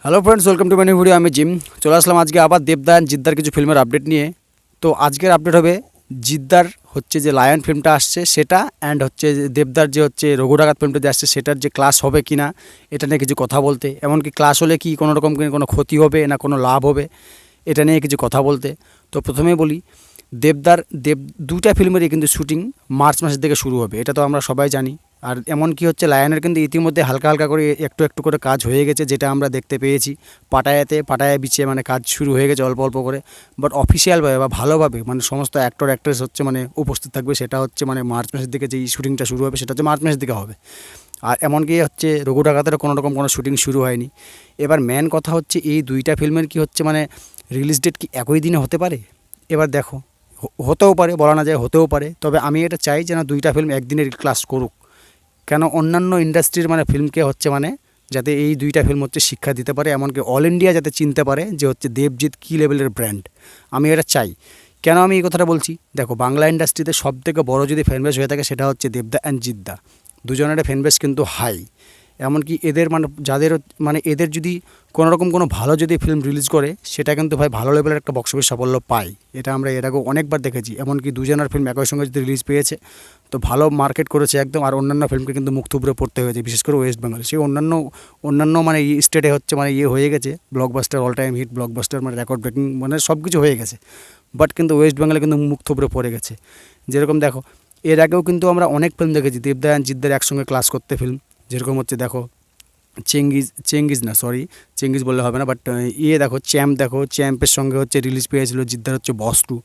Hello friends, welcome to my new video. আমি gym চলে আসলাম আজকে আবার দেবদা অ্যান্ড জিদ্দার কিছু ফিল্মের আপডেট নিয়ে। তো আজকের আপডেট হবে জিদ্দার হচ্ছে যে লায়ন ফিল্মটা আসছে সেটা, অ্যান্ড হচ্ছে দেবদার যে হচ্ছে রঘু ডাকাত ফিল্মটা যে আসছে সেটার যে ক্লাস হবে কি না এটা নিয়ে কিছু কথা বলতে, এমনকি ক্লাস হলে কি কোনো রকম কোনো ক্ষতি হবে না কোনো লাভ হবে এটা নিয়ে কিছু কথা বলতে। তো প্রথমেই বলি, দেব দুটা ফিল্মেরই কিন্তু শুটিং মার্চ মাসের দিকে শুরু হবে, এটা তো আমরা সবাই জানি। আর এমন কি হচ্ছে লায়নের কিন্তু ইতিমধ্যে হালকা হালকা করে একটু একটু করে কাজ হয়ে গেছে, যেটা আমরা দেখতে পেয়েছি পাটায়া বিচে মানে কাজ শুরু হয়ে গেছে অল্প অল্প করে। বাট অফিসিয়ালভাবে বা ভালোভাবে মানে সমস্ত অ্যাক্টর অ্যাক্ট্রেস হচ্ছে মানে উপস্থিত থাকবে, সেটা হচ্ছে মানে মার্চ মাসের দিকে যেই শুটিংটা শুরু হবে সেটা হচ্ছে মার্চ মাসের দিকে হবে। আর এমনকি হচ্ছে রঘু ডাকাতেরও কোনো রকম কোনো শুটিং শুরু হয়নি। এবার মেন কথা হচ্ছে এই দুইটা ফিল্মের কি হচ্ছে মানে রিলিজ ডেট কি একই দিনে হতে পারে? এবার দেখো, হতেও পারে, বলা না যায়, হতেও পারে। তবে আমি এটা চাই যেন দুইটা ফিল্ম একদিনের ক্লাস করুক, কেন অন্যান্য ইন্ডাস্ট্রির মানে ফিল্মকে হচ্ছে মানে যাতে এই দুইটা ফিল্ম হচ্ছে শিক্ষা দিতে পারে, এমনকি অল ইন্ডিয়া যাতে চিনতে পারে যে হচ্ছে দেবজিৎ কী লেভেলের ব্র্যান্ড। আমি এটা চাই। কেন আমি এই কথাটা বলছি? দেখো, বাংলা ইন্ডাস্ট্রিতে সবথেকে বড় যদি ফ্যানবেস হয়ে থাকে সেটা হচ্ছে দেবদা অ্যান্ড জিদ্দা, দুজনের ফ্যানবেস কিন্তু হাই। এমনকি এদের মানে যাদের মানে এদের যদি কোনো রকম কোনো ভালো যদি ফিল্ম রিলিজ করে সেটা কিন্তু ভাই ভালো লেভেলের একটা বক্স অফিস সাফল্য পায়। এটা আমরা এর আগেও অনেকবার দেখেছি। এমনকি দুজনের ফিল্ম একই সঙ্গে যদি রিলিজ পেয়েছে তো ভালো মার্কেট করেছে একদম। আর অন্যান্য ফিল্মকে কিন্তু মুখ থুবড়ে পড়তে হয়েছে, বিশেষ করে ওয়েস্ট বেঙ্গল। সেই অন্যান্য মানে স্টেটে হচ্ছে মানে হয়ে গেছে blockbuster, all time hit blockbuster, মানে রেকর্ড ব্রেকিং, মানে সব কিছু হয়ে গেছে। বাট কিন্তু ওয়েস্ট বেঙ্গলে কিন্তু মুখ থুবড়ে পড়ে গেছে। যেরকম দেখো, এর আগেও কিন্তু আমরা অনেক ফিল্ম দেখেছি দেবদা অ্যান্ড জিদ্দার একসঙ্গে ক্লাস করতে ফিল্ম। যেরকম হচ্ছে দেখো চেঙ্গিজ বললে হবে না, বাট দেখো চ্যাম্পের সঙ্গে হচ্ছে রিলিজ পেয়েছিল জিদ্দার হচ্ছে বস টু।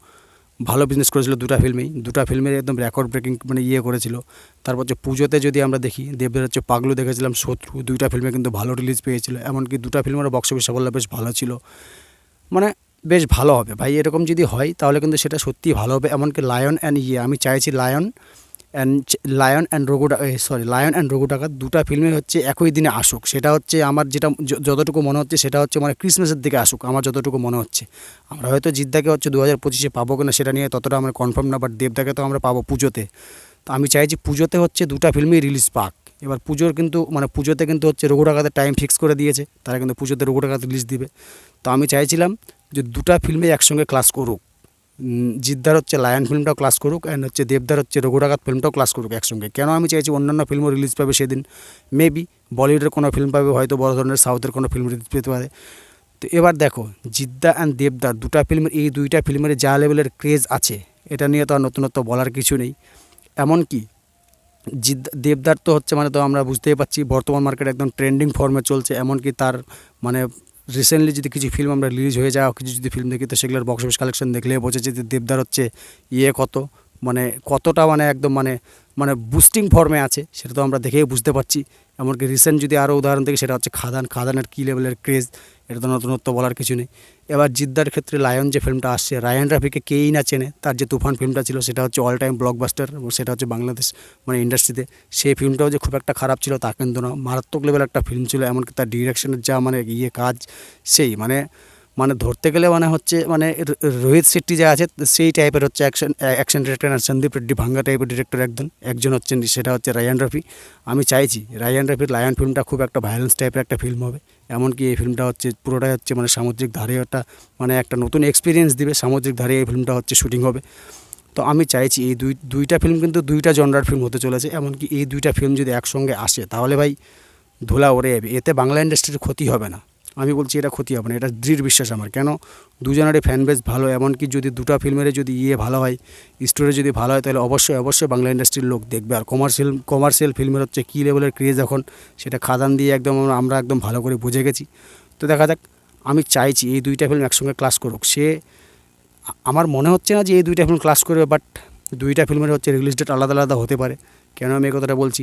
ভালো বিজনেস করেছিল দুটা ফিল্মের একদম রেকর্ড ব্রেকিং মানে করেছিল। তারপর হচ্ছে পুজোতে যদি আমরা দেখি দেবের হচ্ছে পাগলু দেখেছিলাম, শত্রু, দুইটা ফিল্মে কিন্তু ভালো রিলিজ পেয়েছিল। এমনকি দুটা ফিল্মেরও বক্স অফিস সাফল্য বেশ ভালো ছিল। মানে বেশ ভালো হবে ভাই, এরকম যদি হয় তাহলে কিন্তু সেটা সত্যিই ভালো হবে। এমনকি আমি চাইছি লায়ন অ্যান্ড রঘু ডাকাত দুটা ফিল্মে হচ্ছে একই দিনে আসুক। সেটা হচ্ছে আমার যেটা যতটুকু মনে হচ্ছে সেটা হচ্ছে মানে ক্রিসমাসের দিকে আসুক আমার যতটুকু মনে হচ্ছে। আমরা হয়তো জিদ্দাকে হচ্ছে 2025-এ পাবো কিনা সেটা নিয়ে ততটা আমার কনফার্ম না, বাট দেবদাকে তো আমরা পাবো পুজোতে। তো আমি চাইছি পুজোতে হচ্ছে দুটা ফিল্মই রিলিজ পাক। এবার পুজোতে কিন্তু হচ্ছে রঘু ডাকাতের টাইম ফিক্স করে দিয়েছে, তারা কিন্তু পুজোতে রঘু ডাকাত রিলিজ দিবে। তো আমি চাইছিলাম যে দুটা ফিল্মে একসঙ্গে ক্লাস করুক, জিদ্দার হচ্ছে লায়ন ফিল্মটাও ক্লাস করুক, অ্যান্ড হচ্ছে দেবদার হচ্ছে রঘু ডাকাত ফিল্মটাও ক্লাস করুক একসঙ্গে। কেন আমি চাইছি অন্যান্য ফিল্মও রিলিজ পাবে সেদিন, মেবি বলিউডের কোনো ফিল্ম পাবে, হয়তো বড় ধরনের সাউথের কোনো ফিল্ম রিলিজ পেতে পারে। তো এবার দেখো, জিদ্দা অ্যান্ড দেবদার দুইটা ফিল্মের যা লেভেলের ক্রেজ আছে এটা নিয়ে তো আর নতুনত্ব বলার কিছু নেই। এমনকি দেবদার তো হচ্ছে মানে তো আমরা বুঝতেই পারছি বর্তমান মার্কেট একদম ট্রেন্ডিং ফর্মে চলছে। এমনকি তার মানে রিসেন্টলি যদি কিছু ফিল্ম আমরা রিলিজ হয়ে যাওয়া কিছু যদি ফিল্ম দেখি তো সেগুলোর বক্স অফিস কালেকশন দেখলে বোঝা যায় যে দেবদার হচ্ছে কতটা মানে একদম মানে বুস্টিং ফর্মে আছে, সেটা তো আমরা দেখেই বুঝতে পারছি। এমনকি রিসেন্ট যদি আরও উদাহরণ দেখি সেটা হচ্ছে খাদানের কী লেভেলের ক্রেজ, এটা তো নতুনত্ব বলার কিছু নেই। এবার জিদ্দার ক্ষেত্রে লায়ন যে ফিল্মটা আসছে, রায়ান রাফিকে কেই না চেনে, তার যে তুফান ফিল্মটা ছিল সেটা হচ্ছে অল টাইম ব্লকবাস্টার, সেটা হচ্ছে বাংলাদেশ মানে ইন্ডাস্ট্রিতে। সেই ফিল্মটাও যে খুব একটা খারাপ ছিল তা কিন্তু না, মারাত্মক লেভেল একটা ফিল্ম ছিল। এমনকি তার ডিরেকশনের যা মানে কাজ, সেই মানে ধরতে গেলে মানে হচ্ছে মানে রোহিত শেট্টি যা আছে সেই টাইপের হচ্ছে অ্যাকশন ডিরেক্টর, আর সন্দীপ রেড্ডি ভাঙ্গা টাইপের ডিরেক্টর একজন হচ্ছেন, সেটা হচ্ছে রায়ান রাফি। আমি চাইছি রায়ান রাফির লায়ন ফিল্মটা খুব একটা ভায়োলেন্স টাইপের একটা ফিল্ম হবে। এমনকি এই ফিল্মটা হচ্ছে পুরোটাই হচ্ছে মানে সামুদ্রিক ধারে একটা নতুন এক্সপিরিয়েন্স দিবে, সামুদ্রিক ধারে এই ফিল্মটা হচ্ছে শুটিং হবে। তো আমি চাইছি এই দুইটা ফিল্ম কিন্তু দুইটা জনরার ফিল্ম হতে চলেছে। এমনকি এই দুইটা ফিল্ম যদি একসঙ্গে আসে তাহলে ভাই ধুলা ওড়ে যাবে, এতে বাংলা ইন্ডাস্ট্রির ক্ষতি হবে না। আমি বলছি এটা ক্ষতি হবে না, এটা দৃঢ় বিশ্বাস আমার। কেন, দুজনেরই ফ্যান বেস ভালো। এমনকি যদি দুটো ফিল্মের যদি ভালো হয়, স্টোরি যদি ভালো হয়, তাহলে অবশ্যই বাংলা ইন্ডাস্ট্রির লোক দেখবে। আর কমার্শিয়াল ফিল্মের হচ্ছে কী লেভেলের ক্রেজ এখন, সেটা খাদান দিয়ে একদম আমরা একদম ভালো করে বুঝে গেছি। তো দেখা যাক, আমি চাইছি এই দুইটা ফিল্ম একসঙ্গে ক্লাস করুক। আমার মনে হচ্ছে না যে এই দুইটা ফিল্ম ক্লাস করবে, বাট দুইটা ফিল্মের হচ্ছে রিলিজ ডেট আলাদা আলাদা হতে পারে। কেন আমি এই কথাটা বলছি,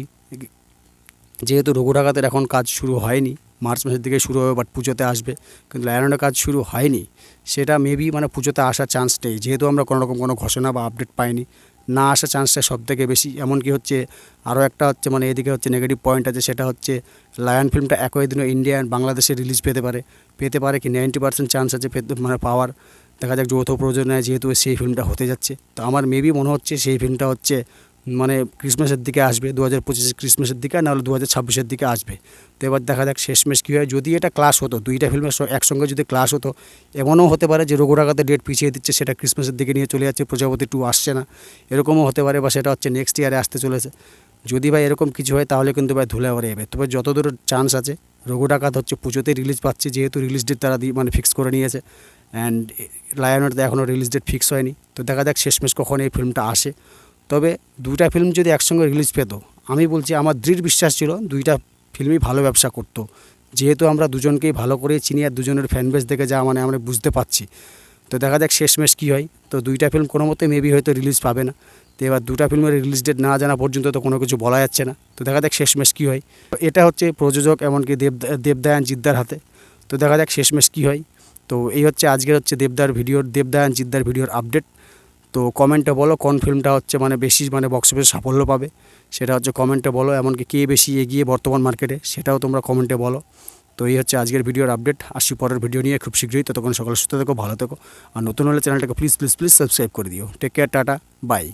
যেহেতু রঘু ডাকাতের এখন কাজ শুরু হয়নি, মার্চ মাসের দিকে শুরু হবে, বাট পুজোতে আসবে। কিন্তু লায়নের কাজ শুরু হয়নি, সেটা মেবি মানে পুজোতে আসার চান্স নেই, যেহেতু আমরা কোনো রকম কোনো ঘোষণা বা আপডেট পাইনি। না আসার চান্সটা সবথেকে বেশি। এমনকি হচ্ছে আরও একটা হচ্ছে মানে এদিকে হচ্ছে নেগেটিভ পয়েন্ট আছে, সেটা হচ্ছে লায়ন ফিল্মটা একই দিনে ইন্ডিয়া অ্যান্ড বাংলাদেশে রিলিজ পেতে পারে কি 90% চান্স আছে মানে পাওয়ার। দেখা যাক যৌথ প্রযোজনায় যেহেতু সেই ফিল্মটা হতে যাচ্ছে, তো আমার মেবি মনে হচ্ছে সেই ফিল্মটা হচ্ছে মানে ক্রিসমাসের দিকে আসবে, 2025 ক্রিসমাসের দিকে, নাহলে 2026 দিকে আসবে। তো এবার দেখা যাক শেষমেশ কী হয়। যদি এটা ক্লাস হতো, দুইটা ফিল্মের একসঙ্গে যদি ক্লাস হতো, এমনও হতে পারে যে রঘু ডাকাতের ডেট পিছিয়ে দিচ্ছে, সেটা ক্রিসমাসের দিকে নিয়ে চলে যাচ্ছে, প্রজাপতি 2 আসছে না, এরকমও হতে পারে, বা সেটা হচ্ছে নেক্সট ইয়ারে আসতে চলেছে। যদি ভাই এরকম কিছু হয় তাহলে কিন্তু ভাই ধুলে ভরে যাবে। তবে যতদূর চান্স আছে রঘু ডাকাত হচ্ছে পুজোতে রিলিজ পাচ্ছে, যেহেতু রিলিজ ডেট তারা মানে ফিক্স করে নিয়েছে। অ্যান্ড লায়নের তো এখনও রিলিজ ডেট ফিক্স হয়নি। তো দেখা যাক শেষমেশ কখন এই ফিল্মটা আসে। তবে দুইটা ফিল্ম যদি একসঙ্গে রিলিজ পেতো, আমি বলছি আমার দৃঢ় বিশ্বাস ছিল দুইটা ফিল্মই ভালো ব্যবসা করতো, যেহেতু আমরা দুজনকেই ভালো করে চিনি আর দুজনের ফ্যান বেস দেখে যা মানে আমরা বুঝতে পারছি। তো দেখা যাক শেষমেশ কী হয়। তো দুইটা ফিল্ম কোনো মতে মেবি হয়তো রিলিজ পাবে না। তো এবার দুটা ফিল্মের রিলিজ ডেট না জানা পর্যন্ত তো কোনো কিছু বলা যাচ্ছে না। তো দেখা যাক শেষমেশ কী হয়। তো এটা হচ্ছে প্রযোজক এমনকি দেবদায়ান জিদ্দার হাতে। তো দেখা যাক শেষমেশ কী হয়। তো এই হচ্ছে আজকের হচ্ছে দেবদায়ান জিদ্দার ভিডিওর আপডেট। তো কমেন্টে বলো কোন ফিল্মটা হচ্ছে মানে বেশি মানে বক্স অফিসে সাফল্য পাবে, সেটা হচ্ছে কমেন্টে বলো। এমনকি কে বেশি এগিয়ে বর্তমান মার্কেটে, সেটাও তোমরা কমেন্টে বলো। তো এই হচ্ছে আজকের ভিডিওর আপডেট। আসছি পরের ভিডিও নিয়ে খুব শীঘ্রই। ততক্ষণ সকালে সুস্থ থেকো, ভালো থেকো। আর নতুন হলে চ্যানেলটাকে প্লিজ প্লিজ প্লিজ সাবস্ক্রাইব করে দিও। Take care, tata, by.